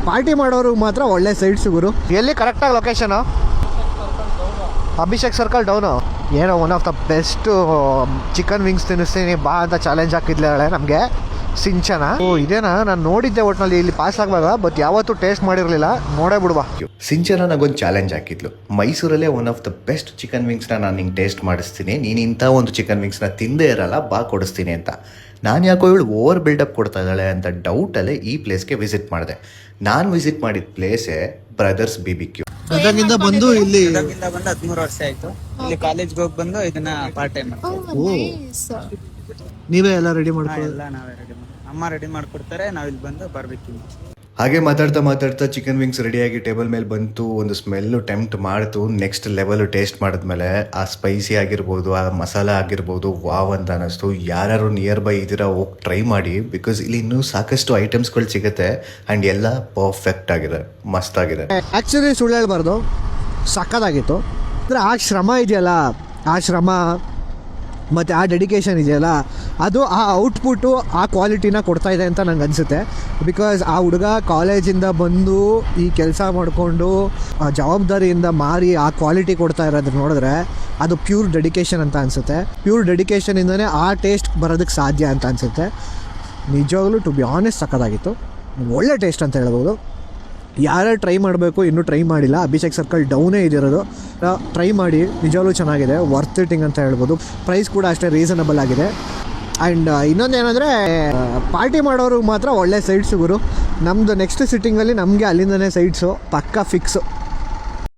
Party ಮಾಡೋರು ಮಾತ್ರ ಒಳ್ಳೆ ಸೈಟ್ಸ್ ಗುರು. ಎಲ್ಲಿ ಕರೆಕ್ಟಾಗಿ ಲೊಕೇಶನು? Abhishek circle down. ಏನೋ one of the best chicken wings ತಿನ್ನಿಸ್ತೀನಿ ಬಾ ಅಂತ ಚಾಲೆಂಜ್ ಹಾಕಿದ್ಲೆ ನಮಗೆ ಸಿಂಚನ. ಇದೇನಾ? ನಾನು ನೋಡಿದ್ದೆ ಒಟ್ಟಿನಲ್ಲಿ ಇಲ್ಲಿ ಪಾಸ್ ಆಗುವಾಗ, ಬಟ್ ಯಾವತ್ತೂ ಟೇಸ್ಟ್ ಮಾಡಿರಲಿಲ್ಲ. ನೋಡೇ ಬಿಡುವ. ಸಿಂಚನ ನನಗೊಂದು ಚಾಲೆಂಜ್ ಹಾಕಿದ್ಲು. ಮೈಸೂರಲ್ಲೇ one of the best chicken ವಿಂಗ್ಸ್ನ ನಾನು ನಿಂಗೆ ಟೇಸ್ಟ್ ಮಾಡಿಸ್ತೀನಿ, ನೀನು ಇಂಥ ಒಂದು ಚಿಕನ್ ವಿಂಗ್ಸ್ನ ತಿಂದೇ ಇರಲ್ಲ, ಬಾ ಕೊಡಿಸ್ತೀನಿ ಅಂತ. ನಾನು ಯಾಕೋ ಇವಳು ಓವರ್ ಬಿಲ್ಡಪ್ ಕೊಡ್ತಾ ಇದ್ದಾಳೆ ಅಂತ ಡೌಟಲ್ಲೇ ಈ ಪ್ಲೇಸ್ಗೆ ವಿಸಿಟ್ ಮಾಡಿದೆ. ನಾನು ವಿಸಿಟ್ ಮಾಡಿದ ಪ್ಲೇಸೇ ಬ್ರದರ್ಸ್ BBQ. ಗದಗಿಂದ ಬಂದು ಇಲ್ಲಿ 13 ವರ್ಷ ಆಯ್ತು. ಇಲ್ಲಿ ಕಾಲೇಜ್ಗೆ ಹೋಗಿ ಬಂದು ಇದನ್ನ ಪಾರ್ಟ್ ಟೈಮ್ ನೀವೇ ಎಲ್ಲ ರೆಡಿ ಮಾಡ್ಕೊಳ್ಳಿ? ಎಲ್ಲ ನಾವೇ ರೆಡಿ ಮಾಡಿ, ಅಮ್ಮ ರೆಡಿ ಮಾಡ್ಕೊಡ್ತಾರೆ, ನಾವ್ ಇಲ್ಲಿ ಬಂದು ಬಾರ್ಬಿಕ್ಯೂ. ಹಾಗೆ ಮಾತಾಡ್ತಾ ಚಿಕನ್ ವಿಂಗ್ಸ್ ರೆಡಿಯಾಗಿ ಟೇಬಲ್ ಮೇಲೆ ಬಂತು. ಒಂದು ಸ್ಮೆಲ್ಲು ಟೆಂಪ್ಟ್ ಮಾಡ್ತು. ನೆಕ್ಸ್ಟ್ ಲೆವೆಲ್ ಟೇಸ್ಟ್ ಮಾಡಿದ್ಮೇಲೆ ಆ ಸ್ಪೈಸಿ ಆಗಿರ್ಬೋದು, ಆ ಮಸಾಲ ಆಗಿರ್ಬೋದು, ವಾವ್ ಅಂತ ಅನ್ನಿಸ್ತು. ಯಾರು ನಿಯರ್ ಬೈ ಇದ್ದೀರಾ ಹೋಗಿ ಟ್ರೈ ಮಾಡಿ, ಬಿಕಾಸ್ ಇಲ್ಲಿ ಇನ್ನೂ ಸಾಕಷ್ಟು ಐಟಮ್ಸ್ಗಳು ಸಿಗುತ್ತೆ ಆ್ಯಂಡ್ ಎಲ್ಲ ಪರ್ಫೆಕ್ಟ್ ಆಗಿದೆ, ಮಸ್ತಾಗಿದೆ. ಆ್ಯಕ್ಚುಲಿ ಸುಳ್ಳು ಹೇಳ್ಬಾರ್ದು, ಸಕ್ಕತ್ತಾಗಿತ್ತು. ಅಂದರೆ ಆ ಶ್ರಮ ಇದೆಯಲ್ಲ, ಆ ಶ್ರಮ ಮತ್ತು ಆ ಡೆಡಿಕೇಶನ್ ಇದೆಯಲ್ಲ, ಅದು ಆ ಔಟ್ಪುಟ್ಟು ಆ ಕ್ವಾಲಿಟಿನ ಕೊಡ್ತಾ ಇದೆ ಅಂತ ನಂಗೆ ಅನಿಸುತ್ತೆ. ಬಿಕಾಸ್ ಆ ಹುಡುಗ ಕಾಲೇಜಿಂದ ಬಂದು ಈ ಕೆಲಸ ಮಾಡಿಕೊಂಡು ಜವಾಬ್ದಾರಿಯಿಂದ ಮಾರಿ ಆ ಕ್ವಾಲಿಟಿ ಕೊಡ್ತಾ ಇರೋದು ನೋಡಿದ್ರೆ ಅದು ಪ್ಯೂರ್ ಡೆಡಿಕೇಶನ್ ಅಂತ ಅನಿಸುತ್ತೆ. ಪ್ಯೂರ್ ಡೆಡಿಕೇಶನಿಂದನೇ ಆ ಟೇಸ್ಟ್ ಬರೋದಕ್ಕೆ ಸಾಧ್ಯ ಅಂತ ಅನಿಸುತ್ತೆ. ನಿಜವಾಗ್ಲೂ ಟು ಬಿ ಆನೆಸ್ಟ್ ಸಕ್ಕತ್ತಾಗಿತ್ತು, ಒಳ್ಳೆ ಟೇಸ್ಟ್ ಅಂತ ಹೇಳ್ಬೋದು. ಯಾರ್ಯಾರು ಟ್ರೈ ಮಾಡಬೇಕು, ಇನ್ನೂ ಟ್ರೈ ಮಾಡಿಲ್ಲ, ಅಭಿಷೇಕ್ ಸರ್ಕಲ್ ಡೌನೇ ಇದಿರೋದು, ಟ್ರೈ ಮಾಡಿ. ನಿಜವಾಗ್ಲೂ ಚೆನ್ನಾಗಿದೆ, ವರ್ತ್ ಇಟಿಂಗ್ ಅಂತ ಹೇಳ್ಬೋದು. ಪ್ರೈಸ್ ಕೂಡ ಅಷ್ಟೇ ರೀಸನಬಲ್ ಆಗಿದೆ. ಆ್ಯಂಡ್ ಇನ್ನೊಂದೇನೆಂದರೆ, ಪಾರ್ಟಿ ಮಾಡೋರು ಮಾತ್ರ ಒಳ್ಳೆ ಸೈಟ್ಸು ಗುರು. ನಮ್ಮದು ನೆಕ್ಸ್ಟ್ ಸಿಟ್ಟಿಂಗಲ್ಲಿ ನಮಗೆ ಅಲ್ಲಿಂದನೇ ಸೈಟ್ಸು ಪಕ್ಕಾ ಫಿಕ್ಸು.